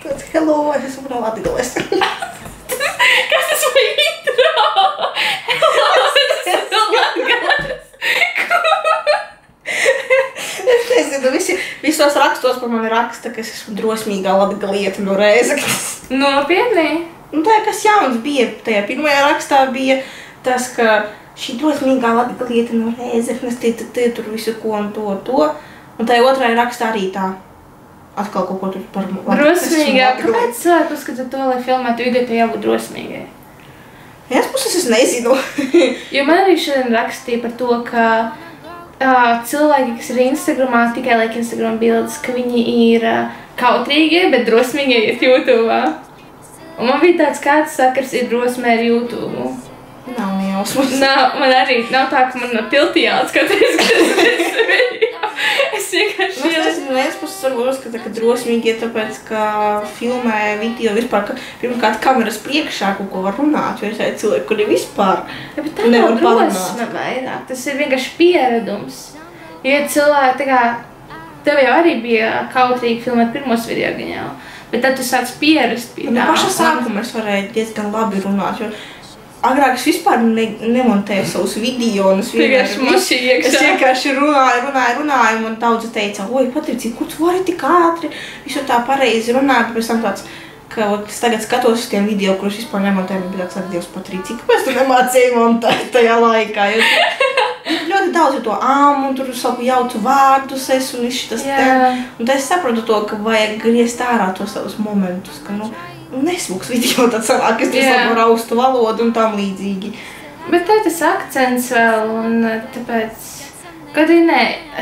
Tāds, hello, es esmu no Latgales. Kas tas vai intro? Hello, es esmu no Latgales. Es nezinu, visos rakstos par mani raksta, ka es esmu drosmīgā latgalieta no Rēzeknes. Nopietni? Un tā, kas jauns bija, tajā pirmajā rakstā bija tas, ka šī drosmīgā latgalieta no Rēzeknes, tie tur visu ko un to. Un tajā otrajā rakstā arī tā. Atkal kaut ko tur par drosmīgā. Kāpēc cilvēki uzskata to, lai filmētu video, te jābūt drosmīgai? Vienas puses es nezinu. Jo man arī šodien rakstīja par to, ka cilvēki, kas ir Instagramā, tikai laik Instagram bildes, ka viņi ir kautrīgie, bet drosmīgie iet YouTube'ā. Un man bija tāds, kāds sakars ir drosmē ar YouTube. Nav nejausmas. Man arī nav tā, ka man tiltī jāatskatās, ka es vienkārši... Es nezinu, vienas puses varbūt uzskata, ka drosmīgi ir tāpēc, ka filmē video vispār, ka pirmkārt kameras priekšā kaut ko var runāt, jo ir tādi cilvēki, kuri vispār ja, bet tā nav drosme vairāk, tas ir vienkārši pieredums. Jo cilvēki, tā kā, tev jau arī bija kautrīgi filmēt pirmos video gaņā, bet tad tu sāc pierast pie tā. No paša sākuma es varēju diezgan labi runāt, jo agrāk es vispār nemontēju savus video, un es vienkārši runāju, un man daudzi teica, oi, Patricija, ko tu vari tik ātri, visu tā pareizi runāt, pēc tam tāds, ka es tagad skatos uz tiem video, kurus vispār nemontēju, man bija tāds, Dievs, Patricija, kāpēc tu nemācēji montēt tajā laikā? Ļoti daudz ir to un tur savu jautu vārdus un viss šitas te. Un tad es saprotu to, ka vajag griezt ārā tos savus momentus, ka, nesmuks video tad sanāk, es tur savu raustu valodu un tam līdzīgi. Bet tā ir tas akcents vēl, un tāpēc, kad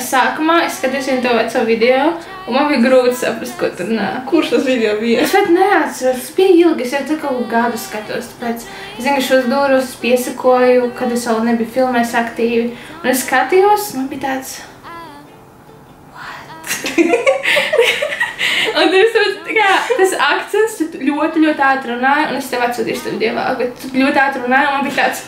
sākumā es skatījos vienu to veco video, un man bija grūti saprast, ko tur nā. Kurš tas video bija? Es pat neatceros, tas bija ilgi, es jau tā kaut gadu skatos, tāpēc es vienkārši uz dūros piesakoju, kad es vēl nebiju filmēs aktīvi, un es skatījos, man bija tāds... Un tas akcents, tu ļoti ātri runāji, un es tev atsūtīšu to video vēl, bet tu ļoti ātri runāji, un man bija tāds...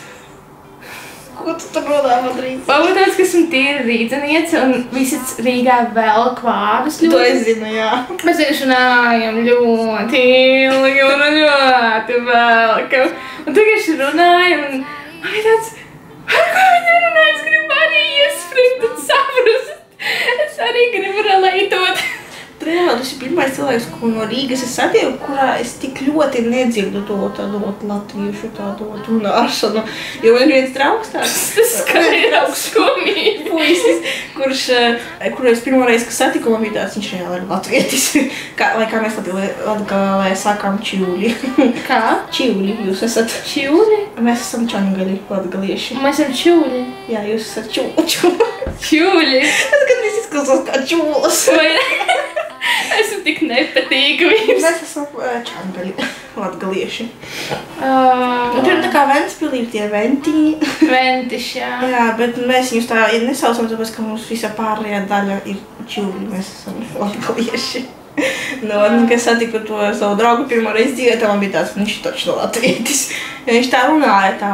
Ko tu tur runā, Madrīds? Varbūt tāds, ka esmu tīra rīdzeniece, un visi Rīgā velk vārdus ļoti. To es zinu, jā. Mēs vienkārši runājam ļoti ilgi un ļoti velkam. Un tu vienkārši runāji, un man bija tāds, ar ko viņa runāja, es gribu arī iespringt un saprast. Es arī gribu relētot. Reāli, tas ir pirmais cilvēks, ko no Rīgas es satieku, kurā es tik ļoti nedzirdu to tādot latviešu tādot runāšanu. Jo man ir viens draugs tāds. Tas skanējās skumīgi. Puisis, kuru es pirmo reizi, kas satiku, man bija tāds, viņš reāli ir latvietis. Lai kā mēs Latgalē sākām čivuli. Kā? Čivuli, jūs esat. Čivuli? Mēs esam čangali, latgalieši. Mēs esam čivuli. Jā, jūs esat čuvuli. Čivuli? Es gan izklausās kā čuvulas. Vai ne? Esmu tik nepatīkami. Mēs esam čangali, latgalieši. Tur ir tā kā Ventspilī, tie ventiņi. Ventiši, jā. Jā, bet mēs viņus tā nesaucam, tāpēc, ka mums visa pārējā daļa ir čivuli. Mēs esam latgalieši. Kad es satiku to savu draugu pirmo reizi dzīvē, tā man bija tāds, viņš ir taču no latvietis. Ja viņš tā runāja tā,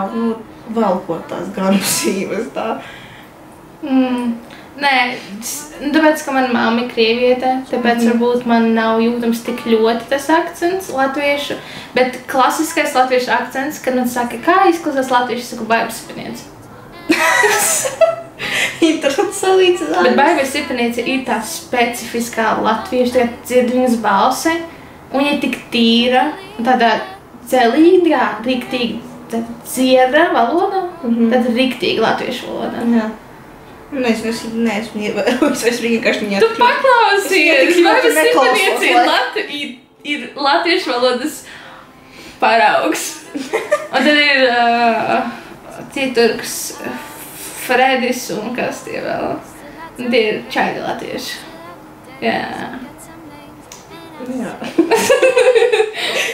velkot tās garusības tā. Nē, tāpēc, ka mana mamma ir krieviete, tāpēc varbūt man nav jūtams tik ļoti tas akcents latviešu, bet klasiskais latviešu akcents, kad man saka, kā izklausās latviešu, es saku Baiba Sipaniece. Interesants salīdzinājums. Bet Baiba Sipaniece ir tā specifiskā latviešu, tagad dzird viņas balsi, un viņa ir tik tīra, tādā dzelīgā, riktīgi dziera valoda, tad riktīgi latviešu valoda. Jā. Neesmu ievērojis, es vienkārši viņā... Tu paklausies! Baiba Sipaniece ir latviešu valodas paraugs. Un tad ir Cieturks, Fredis un kas tie vēl. Tie ir čaļi latvieši. Jā. Jā.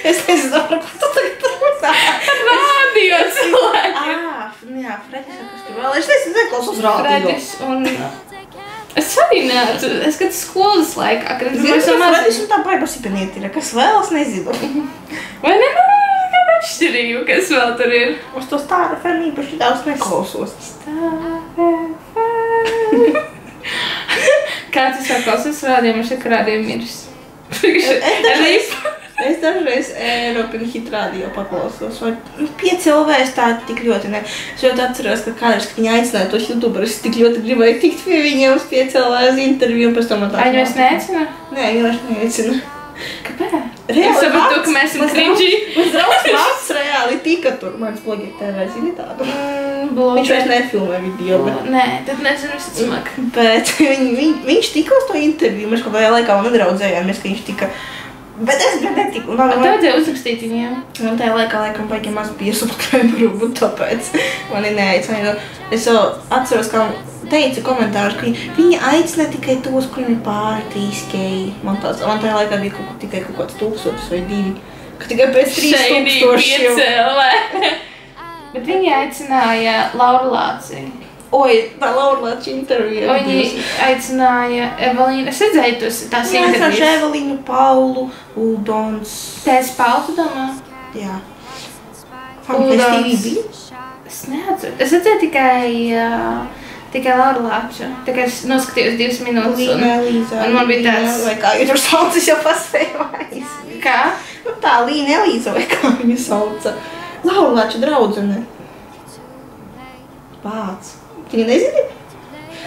Es nezinu, par ko tu tagad runā. Rādio cilvēki. Jā, Fredis, kas tur vēl. Es nezinu, neklaus uz rādio. Fredis un... Es arī neatcu, es kad skolas laikā, kad Zinu, ka Fredis un tā Baiba Sipaniete ir. Kas vēl, es nezinu. Vai ne? Kāda atšķirība, kas vēl tur ir? Uz to Star FM īpaši daudz neklausos. Star FM. Kāds es vēl klausos rādījumā, šeit rādījumi miris? Es dažreiz Eiropina hit radio paklausos, vai 5 LV es tā tik ļoti ne. Es ļoti atceros, ka kādreiz, kad viņi aicināja tos youtuberus, tik ļoti gribēju tikt pie viņiem uz 5 LV uz interviju, un pēc tam man tā... Viņi vairs neaicina? Nē, viņi vairs neaicina. Kāpēc? Es sapratu, ka mēs esam cringy. Mans draugs Mats reāli tika tur, mans blogi TV, zini tādu. Viņš vairs nefilmē video, bet... Nē, tad nezinu, es smag. Bet viņš tika uz to interviju, mēs kaut kādā laikā vēl nedraudzējāmies, ka viņš tika... Bet es gan netiku. Tev vajadzēja uzrakstīt viņiem? Man tajā laikam baigi maz bija subscriberu, un tāpēc mani neaicināja. Es jau atceros, kā teicu komentārus, ka viņi aicina tikai tos, kuriem ir pāri 3K. Man tajā laikā bija tikai kaut kāds 1000 vai 2. Ka tikai pēc 3000. Bet viņi aicināja Lauru Lāci. Oi, tā Laura Lāča intervija. Viņi aicināja Evelīnu. Es redzēju tās intervijas. Viņi aicināja Evelīnu, Paulu, Uldons. Tēs Paulu, tu domā? Jā. Fanfest TV bija? Es neatceru. Es redzēju tikai Laura Lāča. Tā kā es noskatījos 2 minūtes. Līna, Elīza. Un man bija tāds... Vai kā viņa tur sauc, es jau paspēju vairs. Kā? Nu tā, Līna, Elīza, vai kā viņa sauca. Laura Lāča draudzene. Bāc. Viņa nezini?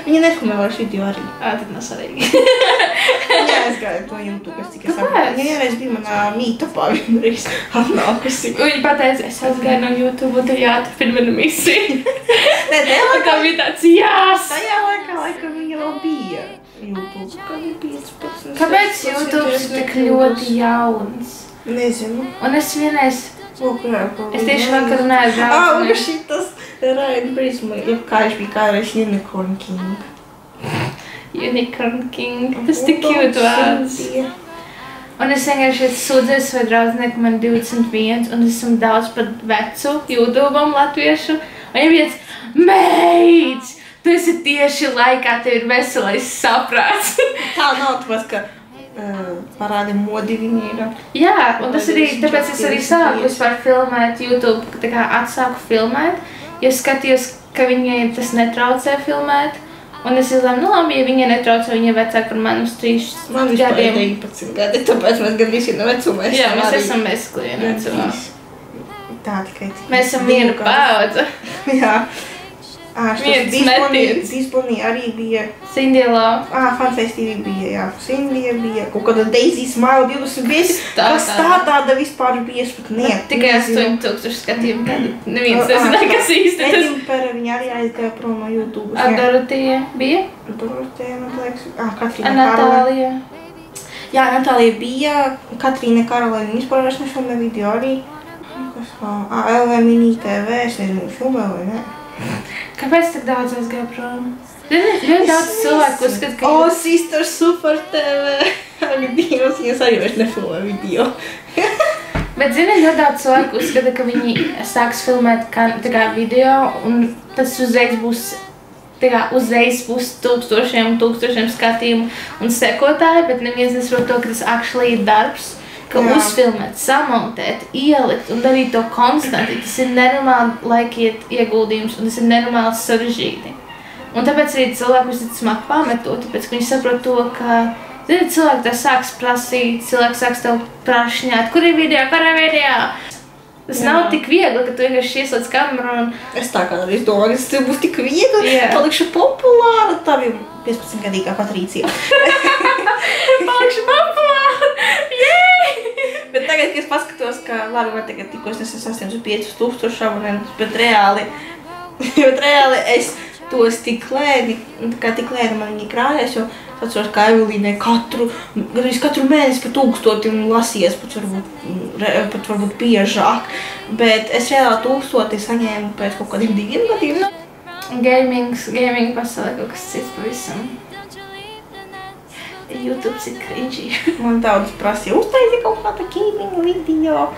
Viņa nefilmē vairs video arī. Tad nav svarīgi. Viņa aizgāja to YouTube, es tikai saprotu. Viņa vienreiz bija manā meetupā vienreiz atnākusi. Viņa pateica, es aizgāju no YouTube un tev jāturpina mana misija. Nē, tajā laikā bija tāds jās! Tajā laikā viņa vēl bija YouTube. Kā bija 15? Kāpēc YouTube ir tik ļoti jauns? Nezinu. Un es vienreiz... Es tieši vakar runāju draudzene. Un šitas Ryan Prisma, kā viņš bija kādreiz Unicorn King. Unicorn King, tas tik cute vārds. Un es vienkārši sūdzēju vai draudzene, ka man 21 un esmu daudz pat vecu YouTube'am latviešu. Un viņa bija meits, tu esi tieši laikā, tev ir veselais saprāts. Tā nav tāpēc, ka parādi modi viņi ir. Jā, un tas arī, tāpēc es arī sāku vispār filmēt YouTube, tā kā atsāku filmēt, jo skatījos, ka viņai tas netraucē filmēt, un es izlēmu, nu labi, ja viņai netraucē, viņa ir vecāka par mani uz 3 gadiem. Man vispār ir 19 gadi, tāpēc mēs gan visi no vecuma. Jā, mēs esam mesklīgi vecumā. Tā tikai. Mēs esam viena paudze. Jā. Viens Disbonī arī bija. Cindy Lau. Fanfest TV bija, jā. Cindy bija. Kaut kāda Daisy Smile 25. Kas tāda vispār bija, es pat ne. Tikai 8000 skatījumu, tad neviens nezināja, kas īsti tas. Edimpera, viņa arī aizgāja prom no YouTube. A Dorotija bija? Dorotija, man liekas. Katrīna Natālija. Jā, Natālija bija. Katrīna Karolēna vispār vairs nefilmē video arī. LV Mini TV, es nezinu, filmē vai ne. Kāpēc tik daudz aizgāja prom? Ļoti daudz cilvēku uzskata, ka... Sister Super TV! Ak, Dievs, viņas arī vairs nefilmē video. Bet, zini, ļoti daudz cilvēku uzskata, ka viņi sāks filmēt tā kā video, un tas uzreiz būs tūkstošiem un tūkstošiem skatījumu un sekotāji, bet neviens nesaprot to, ka tas actually ir darbs. Ka uzfilmēt, samontēt, ielikt un darīt to konstanti, tas ir nenormāli laikiet ieguldījums un tas ir nenormāli sarežģīti. Un tāpēc arī cilvēku smagi pamet to, tāpēc, ka viņi saprot to, ka, zini, cilvēki tā sāks prasīt, cilvēki sāks tev prašņāt, kur ir video, kur ir video? Tas nav tik viegli, ka tu vienkārši ieslēdz kameru un... Es tā kādreiz domāju, ka tas būs tik viegli, palikšu populāra, tā bija 15-gadīgā Patricija. Palikšu populāra, jēj! Bet tagad, kad es paskatos, ka labi, man tagad tikos es 85000 abonentus, bet reāli es tos tik lēni man viņi krājās, jo atceros, ka Evelīnai katru mēnesi pa 1000 lasies, pat varbūt biežāk, bet es reāli 1000 saņēmu pēc kaut kādiem 2 gadiem. Gaming pasaulē kaut kas cits pavisam. YouTube ir cringy. Man daudz prasīja uztaisīt kaut kādu gaming video.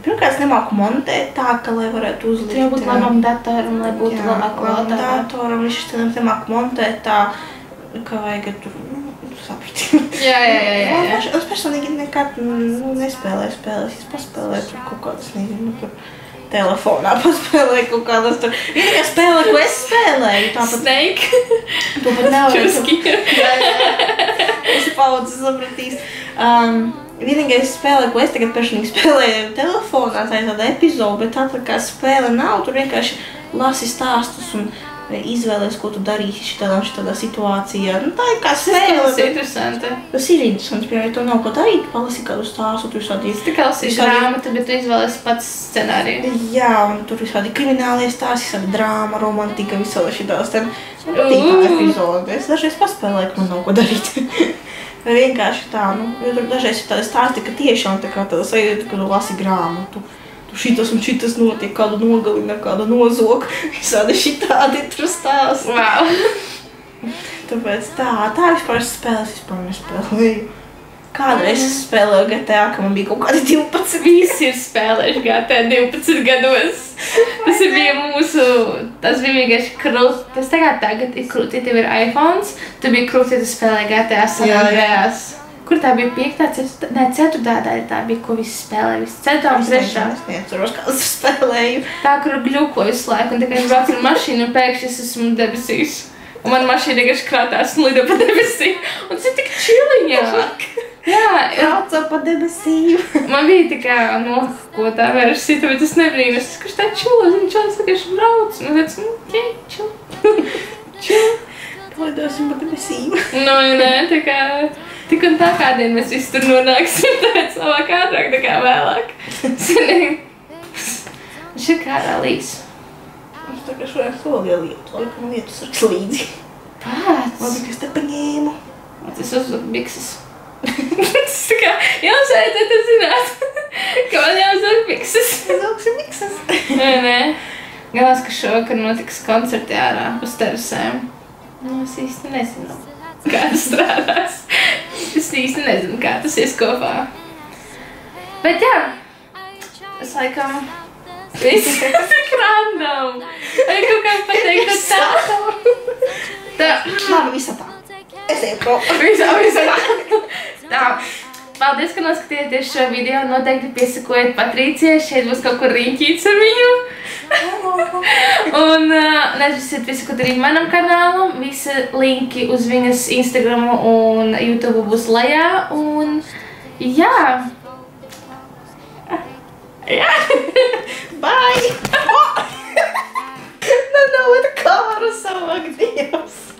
Pirmkārt, es nemāku montēt tā, ka lai varētu uzlikt. Tur jābūt labam datoram, lai būtu labāk kvalitātē. Jā, labam datoram, viņš nemāku montēt tā, ka vajag tur saprati. Jā. Es personīgi nekad nespēlēju spēles. Es paspēlēju tur kaut kādas, nezinu, tur telefonā paspēlēju kaut kādas tur. Vienīgā spēlē, ko es spēlēju. Snake? To pat nevarēju. Čuski. Es paudzes sapratīs. Vienīgais spēle, ko es tagad personīgi spēlēju telefonā, tā ir tāda epizode, bet tā kā spēle nav, tur vienkārši lasi stāstus un izvēlies, ko tu darīsi šitādā situācijā. Nu, tā ir kā spēle. Tas ir interesanti. Tas ir interesants, piemēram, ja tu nav ko darīt, palasi kādu stāstu, tur visādi... Tas tā kā lasīt grāmatu, bet tu izvēlies pats scenāriju. Jā, un tur visādi kriminālie stāsti, visādi drāma, romantika, visādi šitās. Man patīk tā epizode. Es dažreiz paspēlēju, ka man nav ko darīt. Vai vienkārši tā, jo tur dažreiz ir tādi stāsti, ka tiešām tā kā tāda sajūta, ka tu lasi grāmatu. Šitas un šitas notiek, kādu nogalina, kādu nozog, visādi šitādi tur stāsti. Wow. Tāpēc tā vispār spēles vispār nespēlēju. Kādreiz es spēlēju GTA, ka man bija kaut kādi 12. Visi ir spēlējuši GTA 12 gados. Tas bija mūsu, tas bija vienkārši krūti. Tas tagad ir krūti, tev ir iPhones, tu bija krūti, tu spēlēji GTA San Andreas. Kur tā bija 5. Nē, 4. daļa tā bija, ko visi spēlēja. 4. un 3. Es neatceros, kādas spēlēju. Tā, kur gļuko visu laiku, un tikai es braucu ar mašīnu, un pēkšņi es esmu debesīs. Un man mašīna vienkārši krātās un lido pa debesīm. Un tas ir tik čiliņāk. Jā, Brauca pa debesīm. Man bija tā kā nokotā versija, bet es nebrīnos, kurš tā čula, zinu, čalis vienkārši brauc. Un es teicu, ok, čula. Lidosim pa debesīm. Nu, nē, tā kā... Tik un tā kādien mēs visi tur nonāksim, tāpēc labāk ātrāk nekā vēlāk. Viņš ir kārā līs. Mums tā kā šodien solīja lietu, laikam lietu sarks līdzi. Pats? Labi, ka es te paņēmu. Tas uzlūk bikses. Tas tā kā, jums vajadzētu zināt, ka man jāuzlūk bikses. Uzlūksim bikses. Nē. Galās, ka šovakar notiks koncerti ārā uz terasēm. Nu, es īsti nezinu, kā tas strādās. Es īsti nezinu, kā tas ies kopā. Bet jā, es laikam... Viss tik random. Vai kaut kā pateikt, ka tā... Tā. Labi, visa tā. Es eju prom. Visa tā. Tā. Paldies, ka noskatījāties šo video. Noteikti piesakojiet Patricijai. Šeit būs kaut kur riņķīts ar viņu. Un neaizmirstiet visu, ko darīt manam kanālam. Visi linki uz viņas Instagramu un YouTube būs lejā. Un jā. Jā. Bye! Nav kāru savāk, Dievs!